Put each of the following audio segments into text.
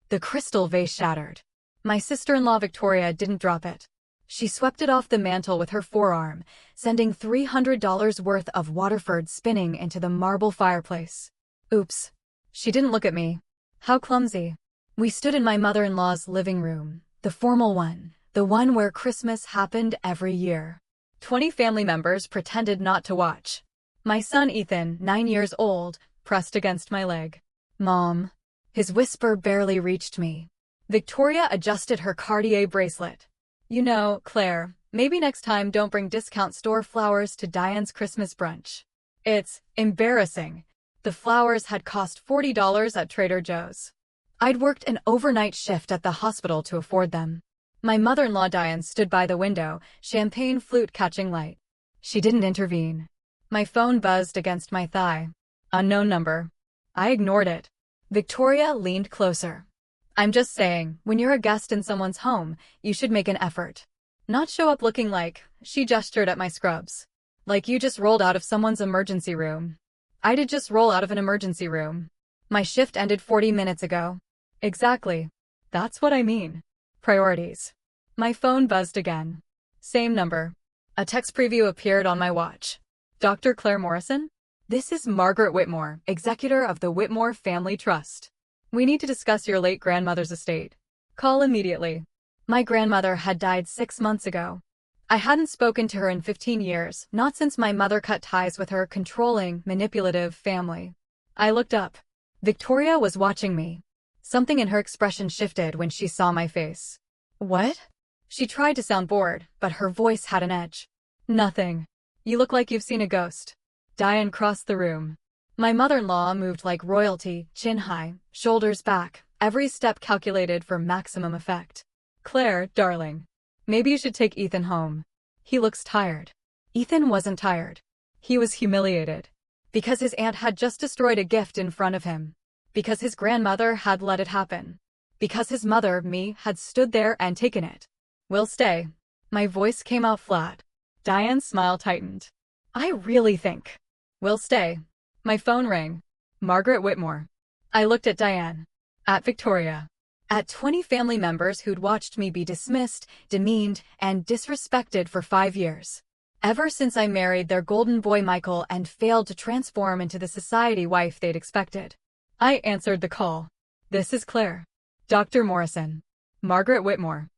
The crystal vase shattered. My sister-in-law Victoria didn't drop it. She swept it off the mantel with her forearm, sending $300 worth of Waterford spinning into the marble fireplace. Oops. She didn't look at me. How clumsy. We stood in my mother-in-law's living room, the formal one, the one where Christmas happened every year. 20 family members pretended not to watch. My son Ethan, 9 years old, pressed against my leg. Mom. His whisper barely reached me. Victoria adjusted her Cartier bracelet. You know, Claire, maybe next time don't bring discount store flowers to Diane's Christmas brunch. It's embarrassing. The flowers had cost $40 at Trader Joe's. I'd worked an overnight shift at the hospital to afford them. My mother-in-law Diane stood by the window, champagne flute catching light. She didn't intervene. My phone buzzed against my thigh. Unknown number. I ignored it. Victoria leaned closer. I'm just saying, when you're a guest in someone's home, you should make an effort. Not show up looking like, she gestured at my scrubs. Like you just rolled out of someone's emergency room. I did just roll out of an emergency room. My shift ended 40 minutes ago. Exactly. That's what I mean. Priorities. My phone buzzed again. Same number. A text preview appeared on my watch. Dr. Claire Morrison? This is Margaret Whitmore, executor of the Whitmore Family Trust. We need to discuss your late grandmother's estate. Call immediately. My grandmother had died 6 months ago. I hadn't spoken to her in 15 years, not since my mother cut ties with her controlling, manipulative family. I looked up. Victoria was watching me. Something in her expression shifted when she saw my face. What? She tried to sound bored, but her voice had an edge. Nothing. You look like you've seen a ghost. Diane crossed the room. My mother-in-law moved like royalty, chin high, shoulders back, every step calculated for maximum effect. Claire, darling. Maybe you should take Ethan home. He looks tired. Ethan wasn't tired. He was humiliated. Because his aunt had just destroyed a gift in front of him. Because his grandmother had let it happen. Because his mother, me, had stood there and taken it. We'll stay. My voice came out flat. Diane's smile tightened. I really think. We'll stay. My phone rang. Margaret Whitmore. I looked at Diane. At Victoria. At 20 family members who'd watched me be dismissed, demeaned, and disrespected for 5 years. Ever since I married their golden boy Michael and failed to transform into the society wife they'd expected. I answered the call. This is Claire. Dr. Morrison. Margaret Whitmore.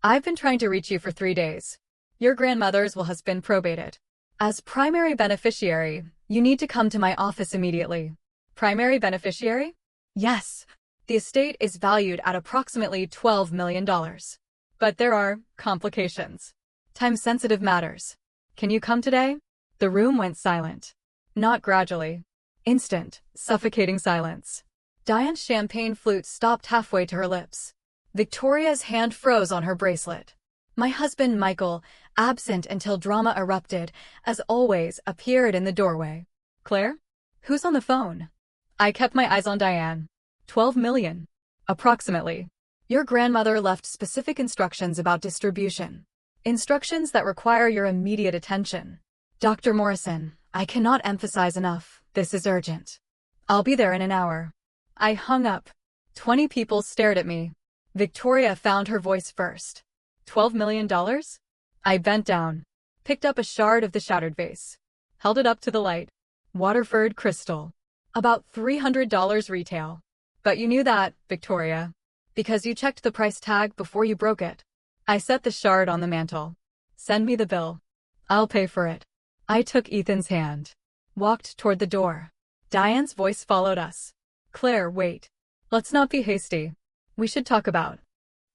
I've been trying to reach you for 3 days. Your grandmother's will has been probated. As primary beneficiary, you need to come to my office immediately. Primary beneficiary? Yes. The estate is valued at approximately $12 million. But there are complications. Time-sensitive matters. Can you come today? The room went silent. Not gradually. Instant, suffocating silence. Diane's champagne flute stopped halfway to her lips. Victoria's hand froze on her bracelet. My husband, Michael, absent until drama erupted, as always, appeared in the doorway. Claire? Who's on the phone? I kept my eyes on Diane. 12 million. Approximately. Your grandmother left specific instructions about distribution. Instructions that require your immediate attention. Dr. Morrison, I cannot emphasize enough, this is urgent. I'll be there in an hour. I hung up. 20 people stared at me. Victoria found her voice first. $12 million? I bent down, picked up a shard of the shattered vase, held it up to the light. Waterford crystal. About $300 retail. But you knew that, Victoria. Because you checked the price tag before you broke it. I set the shard on the mantel. Send me the bill. I'll pay for it. I took Ethan's hand. Walked toward the door. Diane's voice followed us. Claire, wait. Let's not be hasty. We should talk about.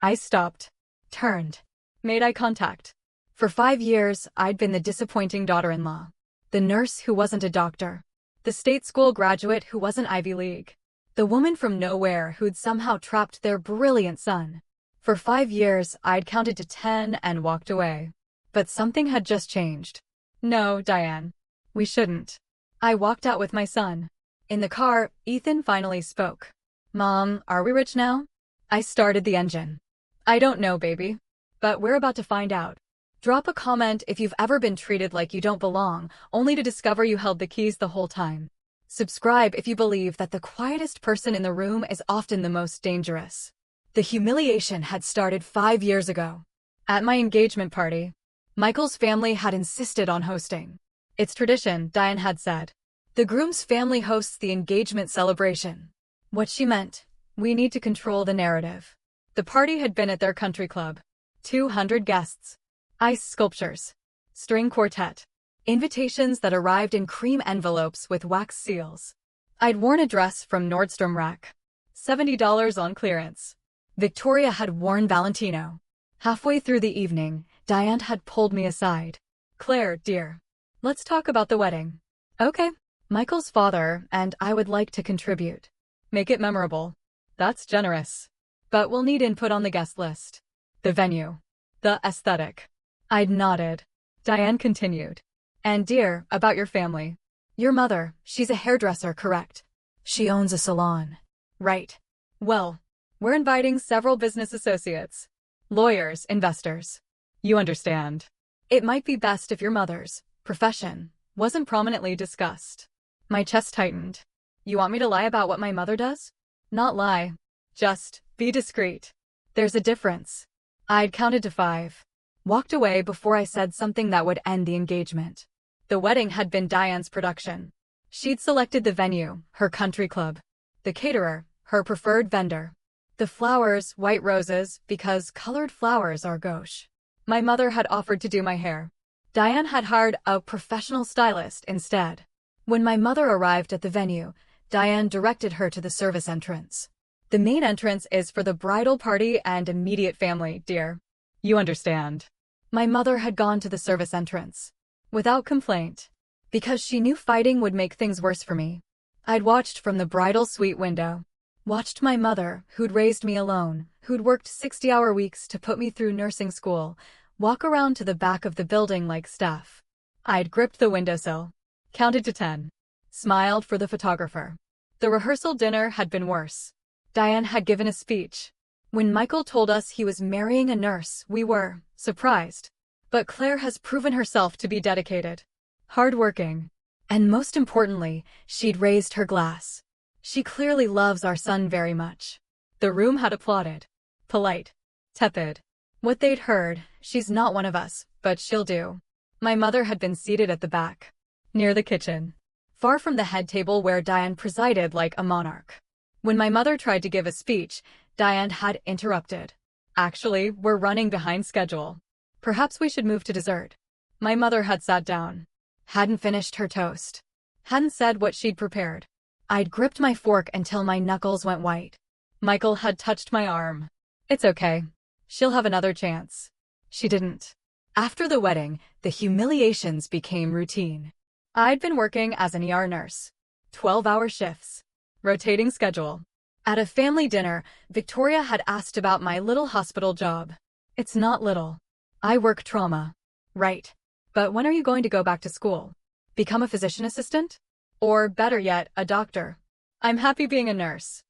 I stopped. Turned. Made eye contact. For 5 years, I'd been the disappointing daughter-in-law. The nurse who wasn't a doctor. The state school graduate who wasn't Ivy League. The woman from nowhere who'd somehow trapped their brilliant son. For 5 years, I'd counted to 10 and walked away. But something had just changed. No, Diane. We shouldn't. I walked out with my son. In the car, Ethan finally spoke. Mom, are we rich now? I started the engine. I don't know, baby. But we're about to find out. Drop a comment if you've ever been treated like you don't belong, only to discover you held the keys the whole time. Subscribe if you believe that the quietest person in the room is often the most dangerous. The humiliation had started 5 years ago. At my engagement party, Michael's family had insisted on hosting. It's tradition, Diane had said. The groom's family hosts the engagement celebration. What she meant, we need to control the narrative. The party had been at their country club. 200 guests. Ice sculptures. String quartet. Invitations that arrived in cream envelopes with wax seals. I'd worn a dress from Nordstrom Rack. $70 on clearance. Victoria had worn Valentino. Halfway through the evening, Diane had pulled me aside. Claire, dear. Let's talk about the wedding. Okay. Michael's father and I would like to contribute. Make it memorable. That's generous. But we'll need input on the guest list. The venue. The aesthetic. I'd nodded. Diane continued. And dear, about your family. Your mother, she's a hairdresser, correct? She owns a salon. Right. Well, we're inviting several business associates. Lawyers, investors. You understand. It might be best if your mother's profession wasn't prominently discussed. My chest tightened. You want me to lie about what my mother does? Not lie. Just be discreet. There's a difference. I'd counted to 5. Walked away before I said something that would end the engagement. The wedding had been Diane's production. She'd selected the venue, her country club. The caterer, her preferred vendor. The flowers, white roses, because colored flowers are gauche. My mother had offered to do my hair. Diane had hired a professional stylist instead. When my mother arrived at the venue, Diane directed her to the service entrance. The main entrance is for the bridal party and immediate family, dear. You understand. My mother had gone to the service entrance. Without complaint. Because she knew fighting would make things worse for me. I'd watched from the bridal suite window. Watched my mother, who'd raised me alone, who'd worked 60-hour weeks to put me through nursing school, walk around to the back of the building like Steph. I'd gripped the windowsill. Counted to 10. Smiled for the photographer. The rehearsal dinner had been worse. Diane had given a speech. When Michael told us he was marrying a nurse, we were surprised. But Claire has proven herself to be dedicated, hardworking, and most importantly, she'd raised her glass. She clearly loves our son very much. The room had applauded. Polite. Tepid. What they'd heard, she's not one of us, but she'll do. My mother had been seated at the back, near the kitchen, far from the head table where Diane presided like a monarch. When my mother tried to give a speech, Diane had interrupted. Actually, we're running behind schedule. Perhaps we should move to dessert. My mother had sat down. Hadn't finished her toast. Hadn't said what she'd prepared. I'd gripped my fork until my knuckles went white. Michael had touched my arm. It's okay. She'll have another chance. She didn't. After the wedding, the humiliations became routine. I'd been working as an ER nurse. 12-hour shifts. Rotating schedule. At a family dinner, Victoria had asked about my little hospital job. It's not little. I work trauma. Right. But when are you going to go back to school? Become a physician assistant? Or, better yet, a doctor? I'm happy being a nurse.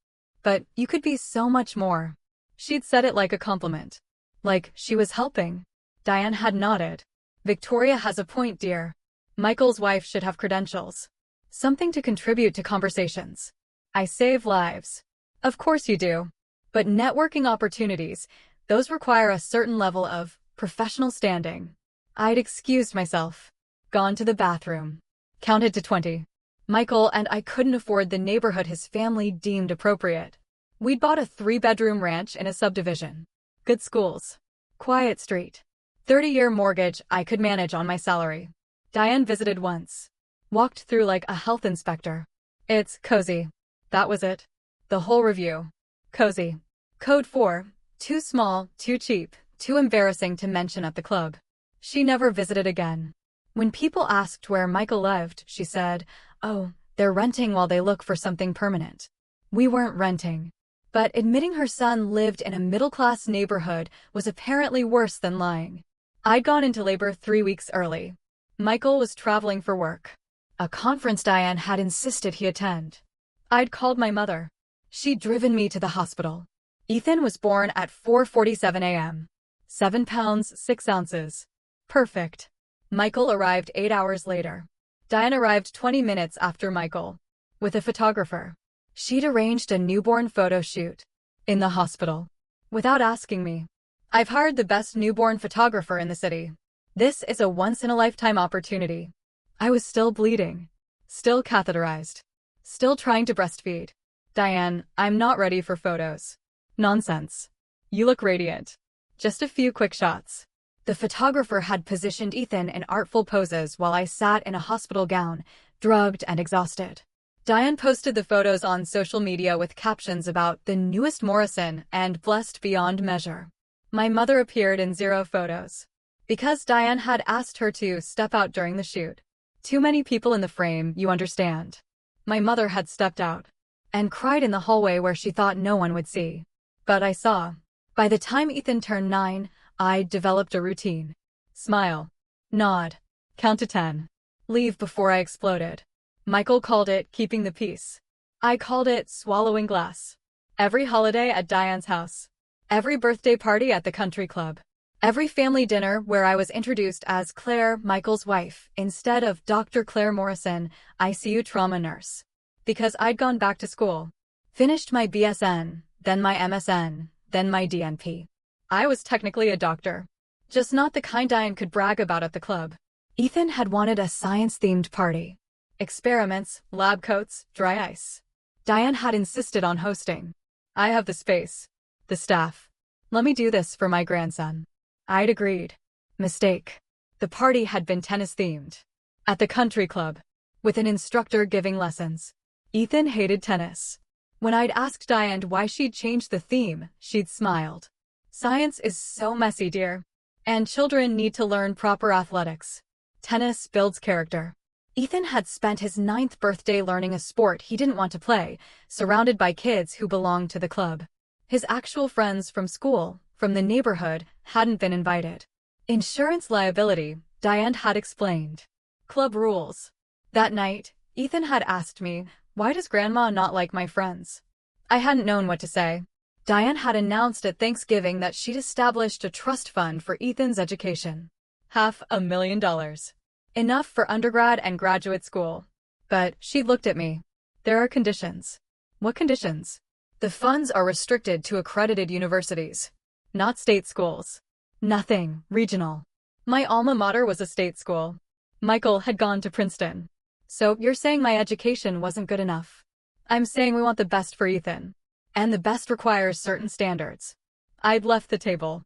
But you could be so much more. She'd said it like a compliment. Like she was helping. Diane had nodded. Victoria has a point, dear. Michael's wife should have credentials. Something to contribute to conversations. I save lives. Of course you do. But networking opportunities, those require a certain level of professional standing. I'd excused myself. Gone to the bathroom. Counted to 20. Michael and I couldn't afford the neighborhood his family deemed appropriate. We'd bought a 3-bedroom ranch in a subdivision. Good schools. Quiet street. 30-year mortgage I could manage on my salary. Diane visited once. Walked through like a health inspector. It's cozy. That was it. The whole review. Cozy. Code 4. Too small, too cheap, too embarrassing to mention at the club. She never visited again. When people asked where Michael lived, she said, "Oh, they're renting while they look for something permanent." We weren't renting. But admitting her son lived in a middle-class neighborhood was apparently worse than lying. I'd gone into labor 3 weeks early. Michael was traveling for work. A conference Diane had insisted he attend. I'd called my mother. She'd driven me to the hospital. Ethan was born at 4:47 a.m. 7 pounds, 6 ounces. Perfect. Michael arrived 8 hours later. Diane arrived 20 minutes after Michael. With a photographer. She'd arranged a newborn photo shoot. In the hospital. Without asking me. I've hired the best newborn photographer in the city. This is a once-in-a-lifetime opportunity. I was still bleeding. Still catheterized. Still trying to breastfeed. Diane, I'm not ready for photos. Nonsense. You look radiant. Just a few quick shots. The photographer had positioned Ethan in artful poses while I sat in a hospital gown, drugged and exhausted. Diane posted the photos on social media with captions about the newest Morrison and blessed beyond measure. My mother appeared in 0 photos. Because Diane had asked her to step out during the shoot. Too many people in the frame, you understand. My mother had stepped out and cried in the hallway where she thought no one would see. But I saw. By the time Ethan turned 9, I'd developed a routine. Smile. Nod. Count to 10. Leave before I exploded. Michael called it keeping the peace. I called it swallowing glass. Every holiday at Diane's house. Every birthday party at the country club. Every family dinner where I was introduced as Claire, Michael's wife, instead of Dr. Claire Morrison, ICU trauma nurse. Because I'd gone back to school. Finished my BSN, then my MSN, then my DNP. I was technically a doctor. Just not the kind Diane could brag about at the club. Ethan had wanted a science-themed party. Experiments, lab coats, dry ice. Diane had insisted on hosting. I have the space. The staff. Let me do this for my grandson. I'd agreed. Mistake. The party had been tennis-themed. At the country club. With an instructor giving lessons. Ethan hated tennis. When I'd asked Diane why she'd changed the theme, she'd smiled. Science is so messy, dear. And children need to learn proper athletics. Tennis builds character. Ethan had spent his 9th birthday learning a sport he didn't want to play, surrounded by kids who belonged to the club. His actual friends from school, from the neighborhood, hadn't been invited. Insurance liability, Diane had explained. Club rules. That night, Ethan had asked me, why does Grandma not like my friends? I hadn't known what to say. Diane had announced at Thanksgiving that she'd established a trust fund for Ethan's education. $500,000. Enough for undergrad and graduate school. But she looked at me. There are conditions. What conditions? The funds are restricted to accredited universities. Not state schools. Nothing regional. My alma mater was a state school. Michael had gone to Princeton. So you're saying my education wasn't good enough? I'm saying we want the best for Ethan. And the best requires certain standards. I'd left the table.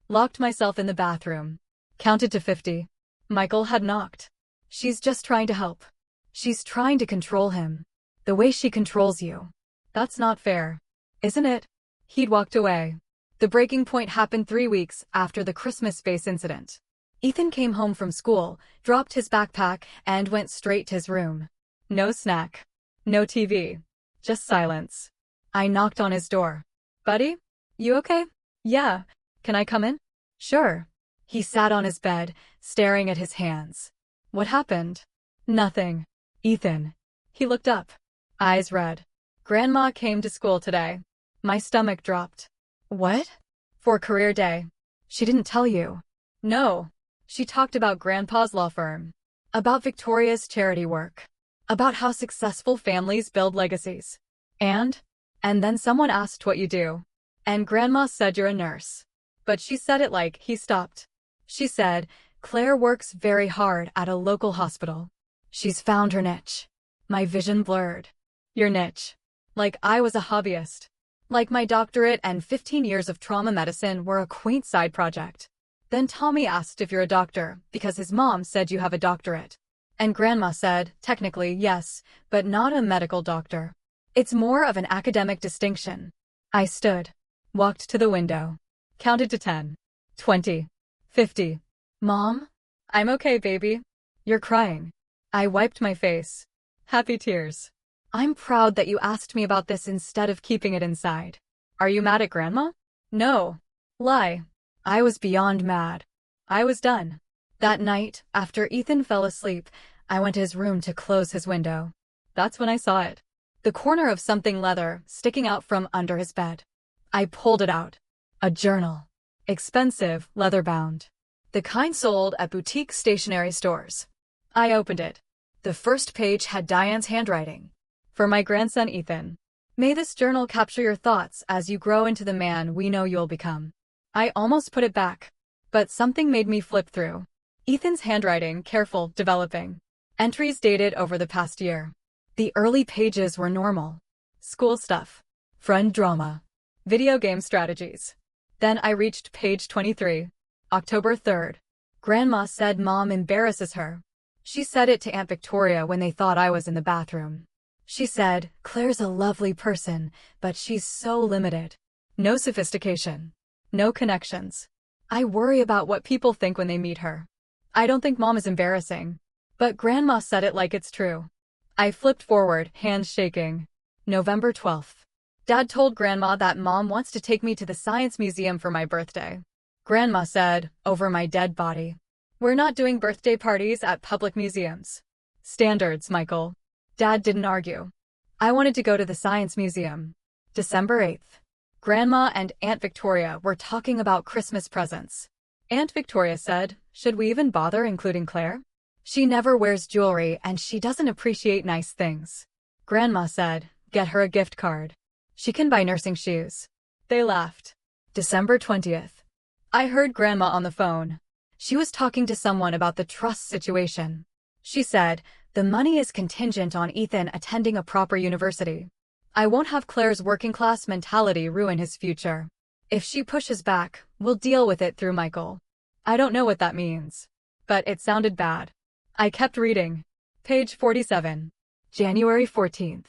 Locked myself in the bathroom. Counted to 50. Michael had knocked. She's just trying to help. She's trying to control him. The way she controls you. That's not fair. Isn't it? He'd walked away. The breaking point happened 3 weeks after the Christmas vase incident. Ethan came home from school, dropped his backpack, and went straight to his room. No snack. No TV. Just silence. I knocked on his door. Buddy? You okay? Yeah. Can I come in? Sure. He sat on his bed, staring at his hands. What happened? Nothing. Ethan. He looked up. Eyes red. Grandma came to school today. My stomach dropped. What? For career day. She didn't tell you. No. She talked about Grandpa's law firm. About Victoria's charity work. About how successful families build legacies. And then someone asked what you do. And Grandma said you're a nurse. But she said it like he stopped. She said, Claire works very hard at a local hospital. She's found her niche. My vision blurred. Your niche. Like I was a hobbyist. Like my doctorate and 15 years of trauma medicine were a quaint side project. Then Tommy asked if you're a doctor, because his mom said you have a doctorate. And Grandma said, technically, yes, but not a medical doctor. It's more of an academic distinction. I stood. Walked to the window. Counted to 10. 20. 50. Mom? I'm okay, baby. You're crying. I wiped my face. Happy tears. I'm proud that you asked me about this instead of keeping it inside. Are you mad at Grandma? No. Lie. I was beyond mad. I was done. That night, after Ethan fell asleep, I went to his room to close his window. That's when I saw it. The corner of something leather sticking out from under his bed. I pulled it out. A journal. Expensive, leather-bound. The kind sold at boutique stationery stores. I opened it. The first page had Diane's handwriting. For my grandson Ethan. May this journal capture your thoughts as you grow into the man we know you'll become. I almost put it back, but something made me flip through. Ethan's handwriting, careful, developing. Entries dated over the past year. The early pages were normal. School stuff. Friend drama. Video game strategies. Then I reached page 23. October 3rd. Grandma said Mom embarrasses her. She said it to Aunt Victoria when they thought I was in the bathroom. She said, Claire's a lovely person, but she's so limited. No sophistication. No connections. I worry about what people think when they meet her. I don't think Mom is embarrassing. But Grandma said it like it's true. I flipped forward, hands shaking. November 12th. Dad told Grandma that Mom wants to take me to the Science Museum for my birthday. Grandma said, over my dead body. We're not doing birthday parties at public museums. Standards, Michael. Dad didn't argue. I wanted to go to the Science Museum. December 8th. Grandma and Aunt Victoria were talking about Christmas presents. Aunt Victoria said, should we even bother including Claire? She never wears jewelry and she doesn't appreciate nice things. Grandma said, get her a gift card. She can buy nursing shoes. They laughed. December 20th. I heard Grandma on the phone. She was talking to someone about the trust situation. She said, the money is contingent on Ethan attending a proper university. I won't have Claire's working-class mentality ruin his future. If she pushes back, we'll deal with it through Michael. I don't know what that means. But it sounded bad. I kept reading. Page 47. January 14th.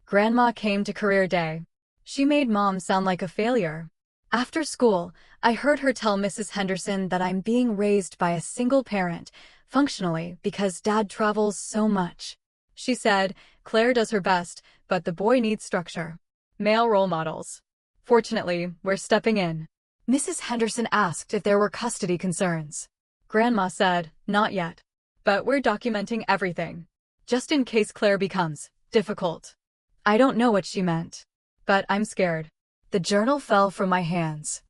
Grandma came to career day. She made Mom sound like a failure. After school, I heard her tell Mrs. Henderson that I'm being raised by a single parent, functionally, because Dad travels so much. She said, Claire does her best, but the boy needs structure. Male role models. Fortunately, we're stepping in. Mrs. Henderson asked if there were custody concerns. Grandma said, not yet. But we're documenting everything. Just in case Claire becomes difficult. I don't know what she meant. But I'm scared. The journal fell from my hands.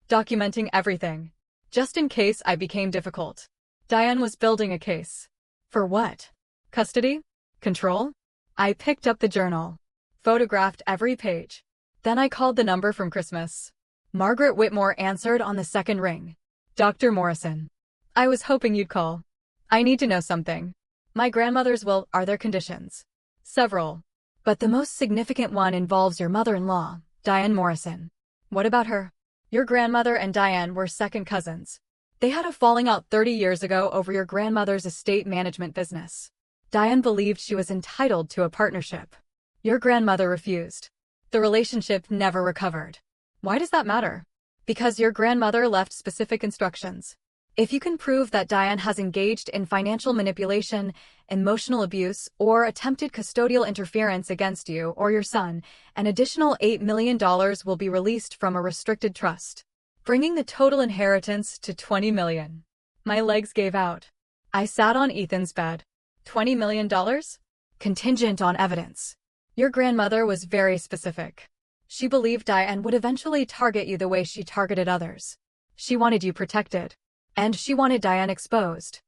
Documenting everything. Just in case I became difficult. Diane was building a case. For what? Custody? Control? I picked up the journal. Photographed every page. Then I called the number from Christmas. Margaret Whitmore answered on the second ring. Dr. Morrison. I was hoping you'd call. I need to know something. My grandmother's will, are there conditions? Several. But the most significant one involves your mother-in-law, Diane Morrison. What about her? Your grandmother and Diane were second cousins. They had a falling out 30 years ago over your grandmother's estate management business. Diane believed she was entitled to a partnership. Your grandmother refused. The relationship never recovered. Why does that matter? Because your grandmother left specific instructions. If you can prove that Diane has engaged in financial manipulation, emotional abuse, or attempted custodial interference against you or your son, an additional $8 million will be released from a restricted trust, bringing the total inheritance to $20 million. My legs gave out. I sat on Ethan's bed. $20 million? Contingent on evidence. Your grandmother was very specific. She believed Diane would eventually target you the way she targeted others. She wanted you protected. And she wanted Diane exposed.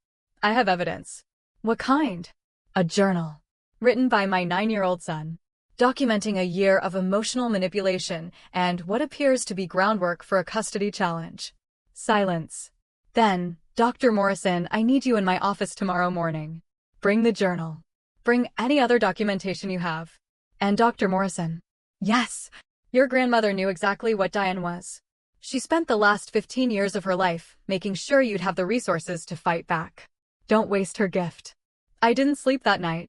I have evidence. What kind? A journal. Written by my 9-year-old son. Documenting a year of emotional manipulation and what appears to be groundwork for a custody challenge. Silence. Then, Dr. Morrison, I need you in my office tomorrow morning. Bring the journal. Bring any other documentation you have. And Dr. Morrison. Yes. Your grandmother knew exactly what Diane was. She spent the last 15 years of her life making sure you'd have the resources to fight back. Don't waste her gift. I didn't sleep that night.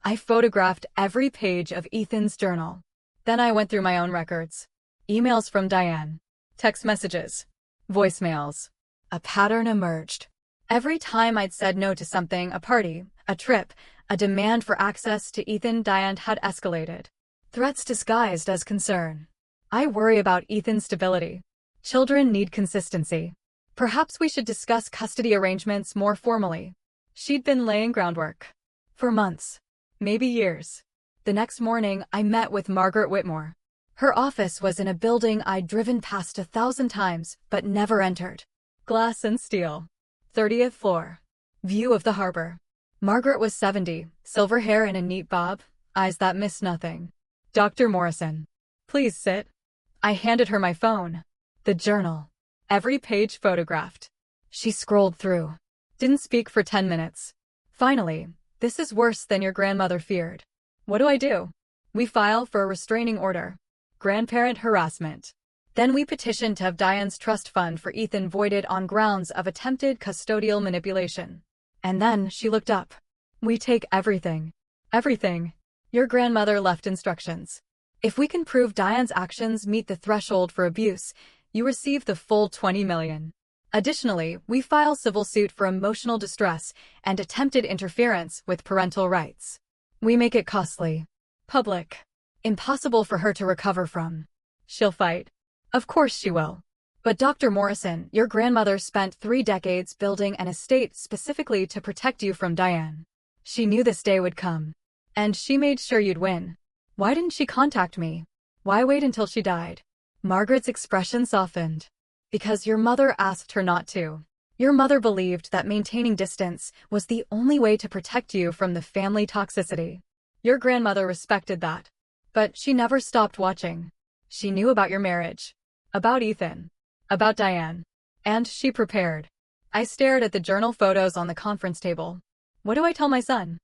I photographed every page of Ethan's journal. Then I went through my own records. Emails from Diane. Text messages. Voicemails. A pattern emerged. Every time I'd said no to something, a party, a trip, a demand for access to Ethan, Diane had escalated. Threats disguised as concern. I worry about Ethan's stability. Children need consistency. Perhaps we should discuss custody arrangements more formally. She'd been laying groundwork. For months. Maybe years. The next morning, I met with Margaret Whitmore. Her office was in a building I'd driven past 1,000 times, but never entered. Glass and steel. 30th floor. View of the harbor. Margaret was 70, silver hair in a neat bob, eyes that missed nothing. Dr. Morrison. Please sit. I handed her my phone. The journal. Every page photographed. She scrolled through. Didn't speak for 10 minutes. Finally, this is worse than your grandmother feared. What do? We file for a restraining order. Grandparent harassment. Then we petition to have Diane's trust fund for Ethan voided on grounds of attempted custodial manipulation. And then she looked up. We take everything. Everything. Your grandmother left instructions. If we can prove Diane's actions meet the threshold for abuse, you receive the full $20 million. Additionally, we file civil suit for emotional distress and attempted interference with parental rights. We make it costly. Public. Impossible for her to recover from. She'll fight. Of course she will. But Dr. Morrison, your grandmother spent 3 decades building an estate specifically to protect you from Diane. She knew this day would come. And she made sure you'd win. Why didn't she contact me? Why wait until she died? Margaret's expression softened. Because your mother asked her not to. Your mother believed that maintaining distance was the only way to protect you from the family toxicity. Your grandmother respected that. But she never stopped watching. She knew about your marriage. About Ethan. About Diane. And she prepared. I stared at the journal photos on the conference table. What do I tell my son?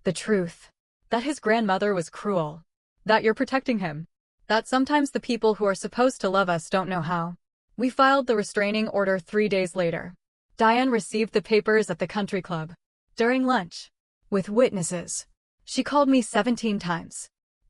The truth. That his grandmother was cruel. That you're protecting him. That sometimes the people who are supposed to love us don't know how. We filed the restraining order 3 days later. Diane received the papers at the country club. During lunch. With witnesses. She called me 17 times.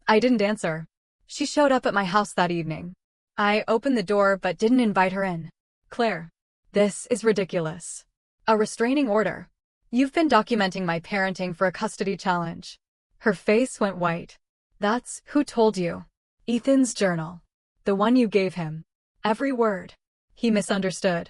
I didn't answer. She showed up at my house that evening. I opened the door but didn't invite her in. Claire. This is ridiculous. A restraining order. You've been documenting my parenting for a custody challenge. Her face went white. That's who told you. Ethan's journal. The one you gave him. Every word. He misunderstood.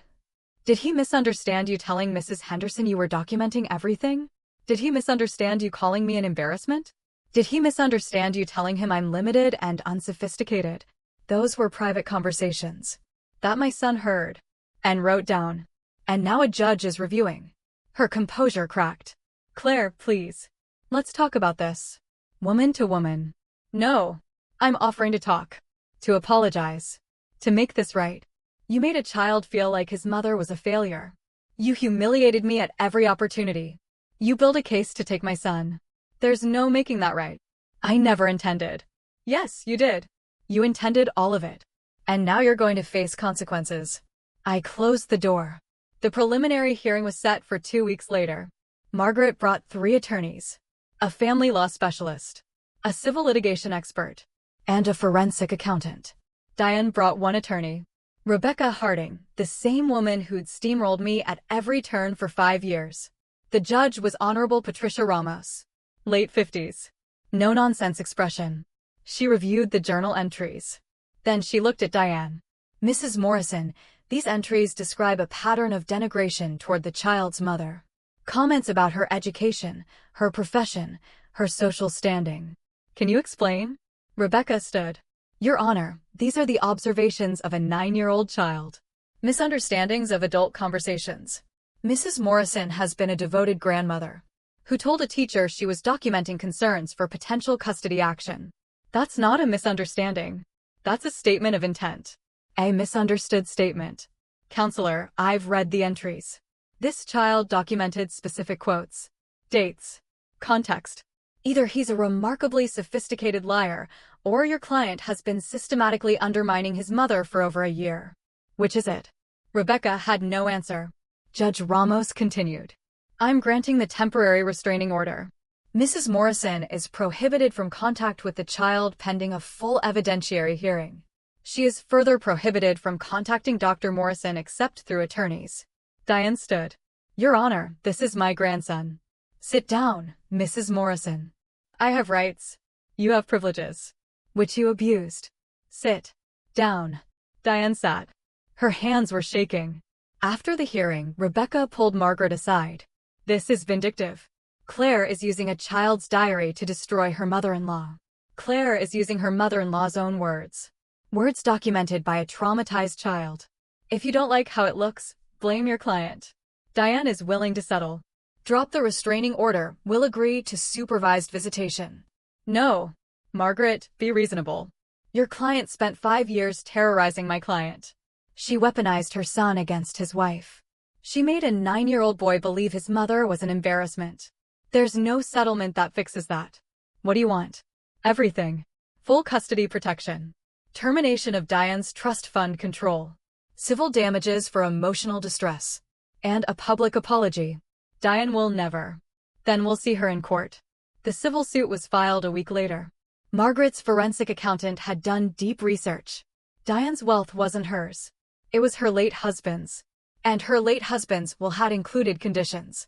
Did he misunderstand you telling Mrs. Henderson you were documenting everything? Did he misunderstand you calling me an embarrassment? Did he misunderstand you telling him I'm limited and unsophisticated? Those were private conversations. That my son heard. And wrote down. And now a judge is reviewing. Her composure cracked. Claire, please. Let's talk about this. Woman to woman. No. I'm offering to talk. To apologize. To make this right. You made a child feel like his mother was a failure. You humiliated me at every opportunity. You built a case to take my son. There's no making that right. I never intended. Yes, you did. You intended all of it. And now you're going to face consequences. I closed the door. The preliminary hearing was set for 2 weeks later. Margaret brought 3 attorneys. A family law specialist. A civil litigation expert. And a forensic accountant. Diane brought 1 attorney. Rebecca Harding, the same woman who'd steamrolled me at every turn for 5 years. The judge was Honorable Patricia Ramos. Late 50s. No-nonsense expression. She reviewed the journal entries. Then she looked at Diane. Mrs. Morrison, these entries describe a pattern of denigration toward the child's mother. Comments about her education, her profession, her social standing. Can you explain? Rebecca stood. Your Honor, these are the observations of a 9-year-old child. Misunderstandings of adult conversations. Mrs. Morrison has been a devoted grandmother who told a teacher she was documenting concerns for potential custody action. That's not a misunderstanding. That's a statement of intent. A misunderstood statement. Counselor, I've read the entries. This child documented specific quotes, dates, context. Either he's a remarkably sophisticated liar, or your client has been systematically undermining his mother for over a year. Which is it? Rebecca had no answer. Judge Ramos continued. I'm granting the temporary restraining order. Mrs. Morrison is prohibited from contact with the child pending a full evidentiary hearing. She is further prohibited from contacting Dr. Morrison except through attorneys. Diane stood. Your Honor, this is my grandson. Sit down, Mrs. Morrison. I have rights. You have privileges. Which you abused. Sit down. Diane sat. Her hands were shaking. After the hearing, Rebecca pulled Margaret aside. This is vindictive. Claire is using a child's diary to destroy her mother-in-law. Claire is using her mother-in-law's own words. Words documented by a traumatized child. If you don't like how it looks, blame your client. Diane is willing to settle. Drop the restraining order, will agree to supervised visitation. No. Margaret, be reasonable. Your client spent 5 years terrorizing my client. She weaponized her son against his wife. She made a 9-year-old boy believe his mother was an embarrassment. There's no settlement that fixes that. What do you want? Everything. Full custody protection. Termination of Diane's trust fund control. Civil damages for emotional distress. And a public apology. Diane will never. Then we'll see her in court. The civil suit was filed a week later. Margaret's forensic accountant had done deep research. Diane's wealth wasn't hers. It was her late husband's. And her late husband's will had included conditions.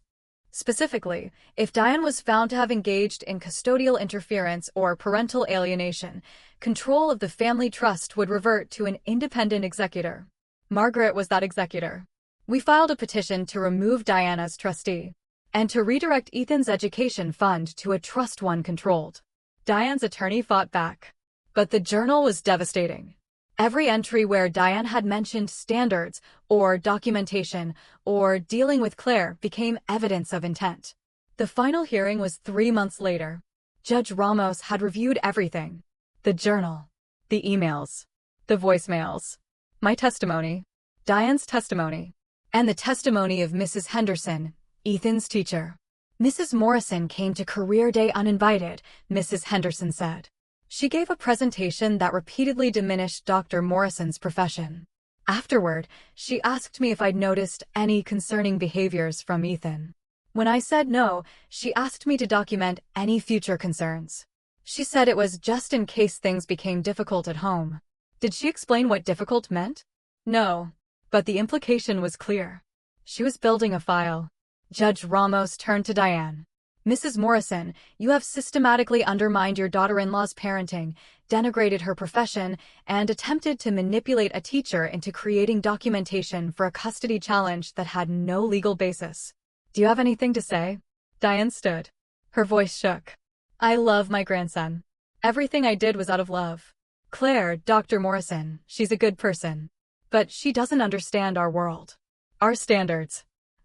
Specifically, if Diane was found to have engaged in custodial interference or parental alienation, control of the family trust would revert to an independent executor. Margaret was that executor. We filed a petition to remove Diane as trustee and to redirect Ethan's education fund to a trust one controlled. Diane's attorney fought back. But the journal was devastating. Every entry where Diane had mentioned standards, or documentation, or dealing with Claire became evidence of intent. The final hearing was 3 months later. Judge Ramos had reviewed everything. The journal, the emails, the voicemails, my testimony, Diane's testimony, and the testimony of Mrs. Henderson, Ethan's teacher. Mrs. Morrison came to career day uninvited, Mrs. Henderson said. She gave a presentation that repeatedly diminished Dr. Morrison's profession. Afterward, she asked me if I'd noticed any concerning behaviors from Ethan. When I said no, she asked me to document any future concerns. She said it was just in case things became difficult at home. Did she explain what difficult meant? No, but the implication was clear. She was building a file. Judge Ramos turned to Diane. Mrs. Morrison, you have systematically undermined your daughter-in-law's parenting, denigrated her profession, and attempted to manipulate a teacher into creating documentation for a custody challenge that had no legal basis. Do you have anything to say? Diane stood. Her voice shook. I love my grandson. Everything I did was out of love. Claire, Dr. Morrison, she's a good person. But she doesn't understand our world. Our standards.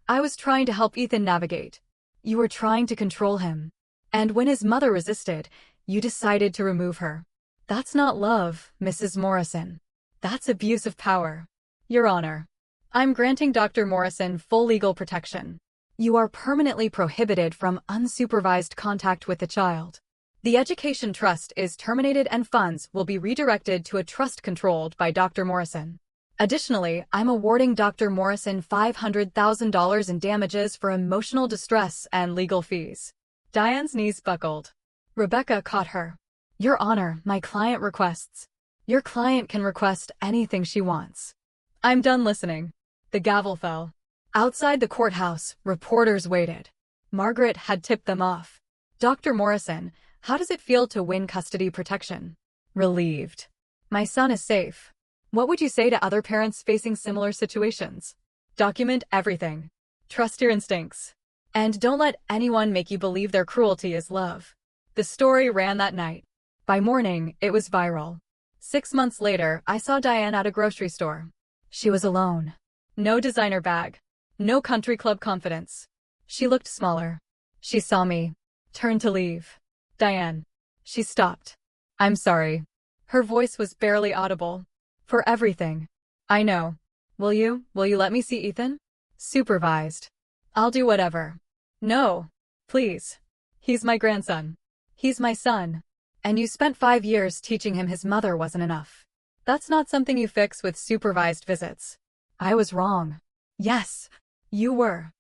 I was trying to help Ethan navigate. You were trying to control him. And when his mother resisted, you decided to remove her. That's not love, Mrs. Morrison. That's abuse of power. Your Honor, I'm granting Dr. Morrison full legal protection. You are permanently prohibited from unsupervised contact with the child. The education trust is terminated and funds will be redirected to a trust controlled by Dr. Morrison. Additionally, I'm awarding Dr. Morrison $500,000 in damages for emotional distress and legal fees. Diane's knees buckled. Rebecca caught her. Your Honor, my client requests. Your client can request anything she wants. I'm done listening. The gavel fell. Outside the courthouse, reporters waited. Margaret had tipped them off. Dr. Morrison, how does it feel to win custody protection? Relieved. My son is safe. What would you say to other parents facing similar situations? Document everything. Trust your instincts. And don't let anyone make you believe their cruelty is love. The story ran that night. By morning, it was viral. 6 months later, I saw Diane at a grocery store. She was alone. No designer bag. No country club confidence. She looked smaller. She saw me. Turned to leave. Diane. She stopped. I'm sorry. Her voice was barely audible. For everything. I know. Will you let me see Ethan? Supervised. I'll do whatever. No. Please. He's my grandson. He's my son. And you spent 5 years teaching him his mother wasn't enough. That's not something you fix with supervised visits. I was wrong. Yes. You were.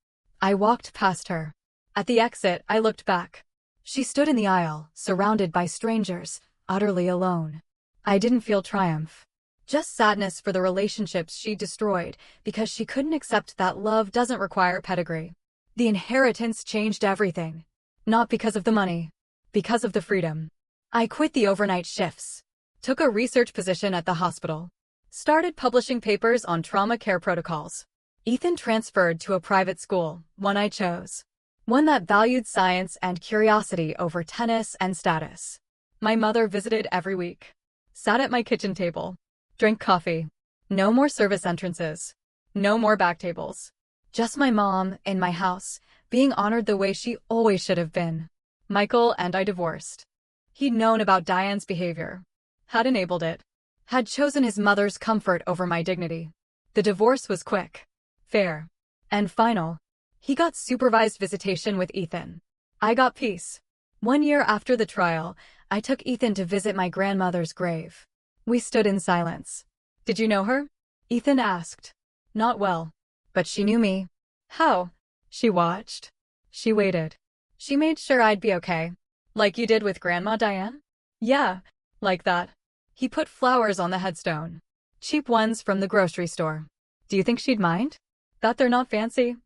I walked past her. At the exit, I looked back. She stood in the aisle, surrounded by strangers, utterly alone. I didn't feel triumph. Just sadness for the relationships she destroyed because she couldn't accept that love doesn't require pedigree. The inheritance changed everything. Not because of the money. Because of the freedom. I quit the overnight shifts. Took a research position at the hospital. Started publishing papers on trauma care protocols. Ethan transferred to a private school, one I chose. One that valued science and curiosity over tennis and status. My mother visited every week. Sat at my kitchen table. Drank coffee. No more service entrances. No more back tables. Just my mom, in my house, being honored the way she always should have been. Michael and I divorced. He'd known about Diane's behavior, had enabled it, had chosen his mother's comfort over my dignity. The divorce was quick, fair, and final. He got supervised visitation with Ethan. I got peace. 1 year after the trial, I took Ethan to visit my grandmother's grave. We stood in silence. Did you know her? Ethan asked. Not well. But she knew me. How? She watched. She waited. She made sure I'd be okay. Like you did with Grandma Diane? Yeah, like that. He put flowers on the headstone. Cheap ones from the grocery store. Do you think she'd mind? That they're not fancy?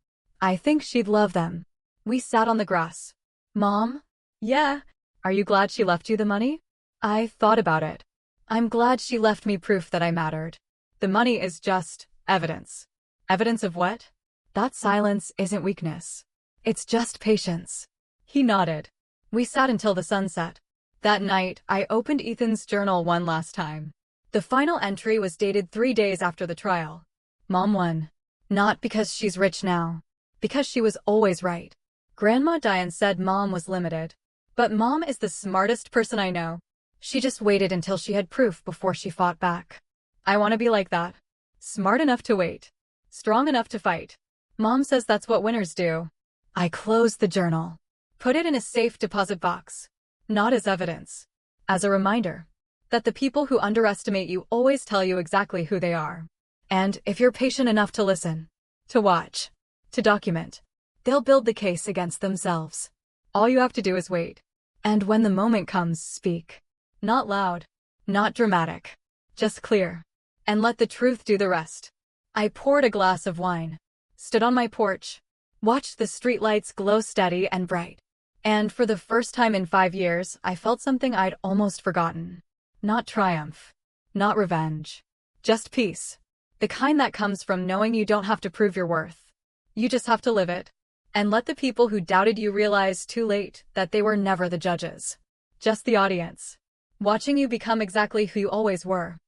I think she'd love them. We sat on the grass. Mom? Yeah. Are you glad she left you the money? I thought about it. I'm glad she left me proof that I mattered. The money is just evidence. Evidence of what? That silence isn't weakness. It's just patience. He nodded. We sat until the sun set. That night, I opened Ethan's journal one last time. The final entry was dated 3 days after the trial. Mom won. Not because she's rich now. Because she was always right. Grandma Diane said Mom was limited. But Mom is the smartest person I know. She just waited until she had proof before she fought back. I want to be like that. Smart enough to wait. Strong enough to fight. Mom says that's what winners do. I closed the journal. Put it in a safe deposit box. Not as evidence. As a reminder that the people who underestimate you always tell you exactly who they are. And if you're patient enough to listen, to watch, to document, they'll build the case against themselves. All you have to do is wait. And when the moment comes, speak. Not loud. Not dramatic. Just clear. And let the truth do the rest. I poured a glass of wine. Stood on my porch. Watched the streetlights glow steady and bright. And for the first time in 5 years, I felt something I'd almost forgotten. Not triumph. Not revenge. Just peace. The kind that comes from knowing you don't have to prove your worth. You just have to live it. And let the people who doubted you realize too late that they were never the judges. Just the audience. Watching you become exactly who you always were.